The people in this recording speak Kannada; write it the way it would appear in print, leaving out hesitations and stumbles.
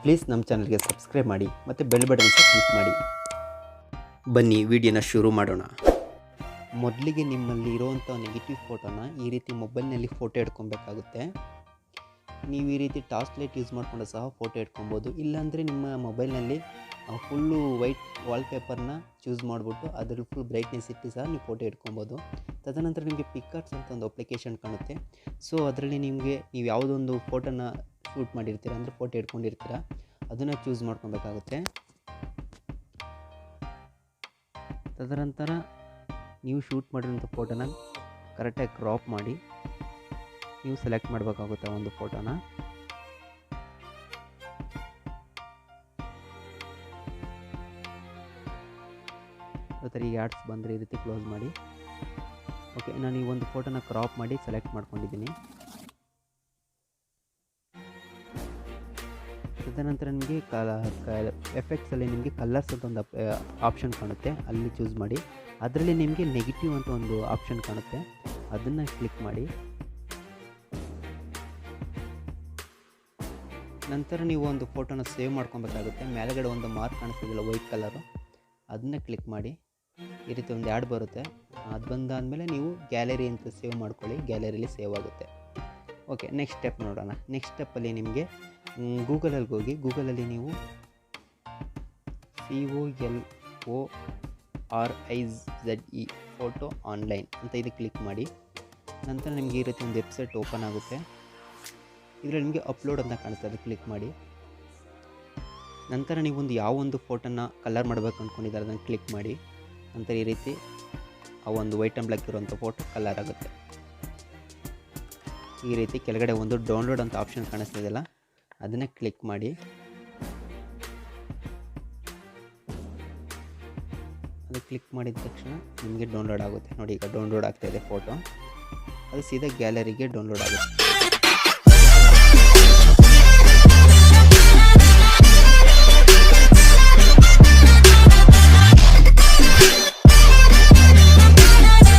ಪ್ಲೀಸ್ ನಮ್ಮ ಚಾನಲ್ಗೆ ಸಬ್ಸ್ಕ್ರೈಬ್ ಮಾಡಿ ಮತ್ತು ಬೆಲ್ ಬಟನ್ ಸಹ ಕ್ಲಿಕ್ ಮಾಡಿ. ಬನ್ನಿ ವಿಡಿಯೋನ ಶುರು ಮಾಡೋಣ. ಮೊದಲಿಗೆ ನಿಮ್ಮಲ್ಲಿ ಇರುವಂಥ ನೆಗೆಟಿವ್ ಫೋಟೋನ ಈ ರೀತಿ ಮೊಬೈಲ್ನಲ್ಲಿ ಫೋಟೋ ಇಟ್ಕೊಬೇಕಾಗುತ್ತೆ. ನೀವು ಈ ರೀತಿ ಟಾರ್ಚ್ ಲೈಟ್ ಯೂಸ್ ಮಾಡಿಕೊಂಡು ಸಹ ಫೋಟೋ ಇಟ್ಕೊಬೋದು. ಇಲ್ಲಾಂದರೆ ನಿಮ್ಮ ಮೊಬೈಲ್ನಲ್ಲಿ ಫುಲ್ಲು ವೈಟ್ ವಾಲ್ಪೇಪರ್ನ ಚೂಸ್ ಮಾಡಿಬಿಟ್ಟು ಅದರಲ್ಲಿ ಫುಲ್ ಬ್ರೈಟ್ನೆಸ್ ಇಟ್ಟು ಸಹ ನೀವು ಫೋಟೋ ಇಟ್ಕೊಬೋದು. ತದನಂತರ ನಿಮಗೆ ಪಿಕ್ಸಾರ್ಟ್ಸ್ ಅಂತ ಒಂದು ಅಪ್ಲಿಕೇಶನ್ ಕಾಣುತ್ತೆ. ಸೊ ಅದರಲ್ಲಿ ನಿಮಗೆ ನೀವು ಯಾವುದೊಂದು ಫೋಟೋನ ಶೂಟ್ ಮಾಡಿರ್ತೀರ ಅಂದರೆ ಫೋಟೋ ಇಟ್ಕೊಂಡಿರ್ತೀರ ಅದನ್ನು ಚೂಸ್ ಮಾಡ್ಕೊಬೇಕಾಗುತ್ತೆ. ತದನಂತರ ನೀವು ಶೂಟ್ ಮಾಡಿರೋಂಥ ಫೋಟೋನ ಕರೆಕ್ಟಾಗಿ ಕ್ರಾಪ್ ಮಾಡಿ ನೀವು ಸೆಲೆಕ್ಟ್ ಮಾಡಬೇಕಾಗುತ್ತೆ ಒಂದು ಫೋಟೋನ. ಈ ಆ್ಯಡ್ಸ್ ಬಂದರೆ ಈ ರೀತಿ ಕ್ಲೋಸ್ ಮಾಡಿ. ಓಕೆ, ನಾನು ಈ ಒಂದು ಫೋಟೋನ ಕ್ರಾಪ್ ಮಾಡಿ ಸೆಲೆಕ್ಟ್ ಮಾಡ್ಕೊಂಡಿದ್ದೀನಿ. ತದನಂತರ ನಿಮಗೆ ಎಫೆಕ್ಟ್ಸಲ್ಲಿ ನಿಮಗೆ ಕಲರ್ಸ್ ಅಂತ ಒಂದು ಆಪ್ಷನ್ ಕಾಣುತ್ತೆ, ಅಲ್ಲಿ ಚೂಸ್ ಮಾಡಿ. ಅದರಲ್ಲಿ ನಿಮಗೆ ನೆಗೆಟಿವ್ ಅಂತ ಒಂದು ಆಪ್ಷನ್ ಕಾಣುತ್ತೆ, ಅದನ್ನು ಕ್ಲಿಕ್ ಮಾಡಿ. ನಂತರ ನೀವು ಒಂದು ಫೋಟೋನ ಸೇವ್ ಮಾಡ್ಕೊಬೇಕಾಗುತ್ತೆ. ಮೇಲ್ಗಡೆ ಒಂದು ಮಾರ್ಕ್ ಕಾಣಿಸ್ತಿದೆಯಲ್ಲ ವೈಟ್ ಕಲರು, ಅದನ್ನ ಕ್ಲಿಕ್ ಮಾಡಿ. ಈ ರೀತಿ ಒಂದು ಆ್ಯಡ್ ಬರುತ್ತೆ. ಅದು ಬಂದಾದಮೇಲೆ ನೀವು ಗ್ಯಾಲರಿ ಅಂತ ಸೇವ್ ಮಾಡ್ಕೊಳ್ಳಿ, ಗ್ಯಾಲರಿಲಿ ಸೇವ್ ಆಗುತ್ತೆ. ಓಕೆ, ನೆಕ್ಸ್ಟ್ ಸ್ಟೆಪ್ ನೋಡೋಣ. ನೆಕ್ಸ್ಟ್ ಸ್ಟೆಪ್ಪಲ್ಲಿ ನಿಮಗೆ ಗೂಗಲಲ್ಲಿ ಹೋಗಿ, ಗೂಗಲಲ್ಲಿ ನೀವು COLORIZE ಫೋಟೋ ಆನ್ಲೈನ್ ಅಂತ ಇದು ಕ್ಲಿಕ್ ಮಾಡಿ. ನಂತರ ನಿಮಗೆ ಈ ರೀತಿ ಒಂದು ವೆಬ್ಸೈಟ್ ಓಪನ್ ಆಗುತ್ತೆ. ಇದರಲ್ಲಿ ನಿಮಗೆ ಅಪ್ಲೋಡ್ ಅಂತ ಕಾಣುತ್ತೆ, ಅದು ಕ್ಲಿಕ್ ಮಾಡಿ. ನಂತರ ನೀವು ಯಾವ ಒಂದು ಫೋಟೋನ ಕಲರ್ ಮಾಡಬೇಕು ಅಂದ್ಕೊಂಡಿದ್ದಾರೆ ಅದನ್ನು ಕ್ಲಿಕ್ ಮಾಡಿ. ನಂತರ ಈ ರೀತಿ ಆ ಒಂದು ವೈಟ್ ಆ್ಯಂಡ್ ಬ್ಲ್ಯಾಕ್ ಇರುವಂಥ ಫೋಟೋ ಕಲರ್ ಆಗುತ್ತೆ. ಈ ರೀತಿ ಕೆಳಗಡೆ ಒಂದು ಡೌನ್ಲೋಡ್ ಅಂತ ಆಪ್ಷನ್ ಕಾಣಿಸ್ತಿದೆಯಲ್ಲ, ಅದನ್ನು ಕ್ಲಿಕ್ ಮಾಡಿ. ಅದು ಕ್ಲಿಕ್ ಮಾಡಿದ ತಕ್ಷಣ ನಿಮಗೆ ಡೌನ್ಲೋಡ್ ಆಗುತ್ತೆ. ನೋಡಿ, ಈಗ ಡೌನ್ಲೋಡ್ ಆಗ್ತಾಯಿದೆ ಫೋಟೋ. ಅದು ಸೀದಾ ಗ್ಯಾಲರಿಗೆ ಡೌನ್ಲೋಡ್ ಆಗುತ್ತೆ.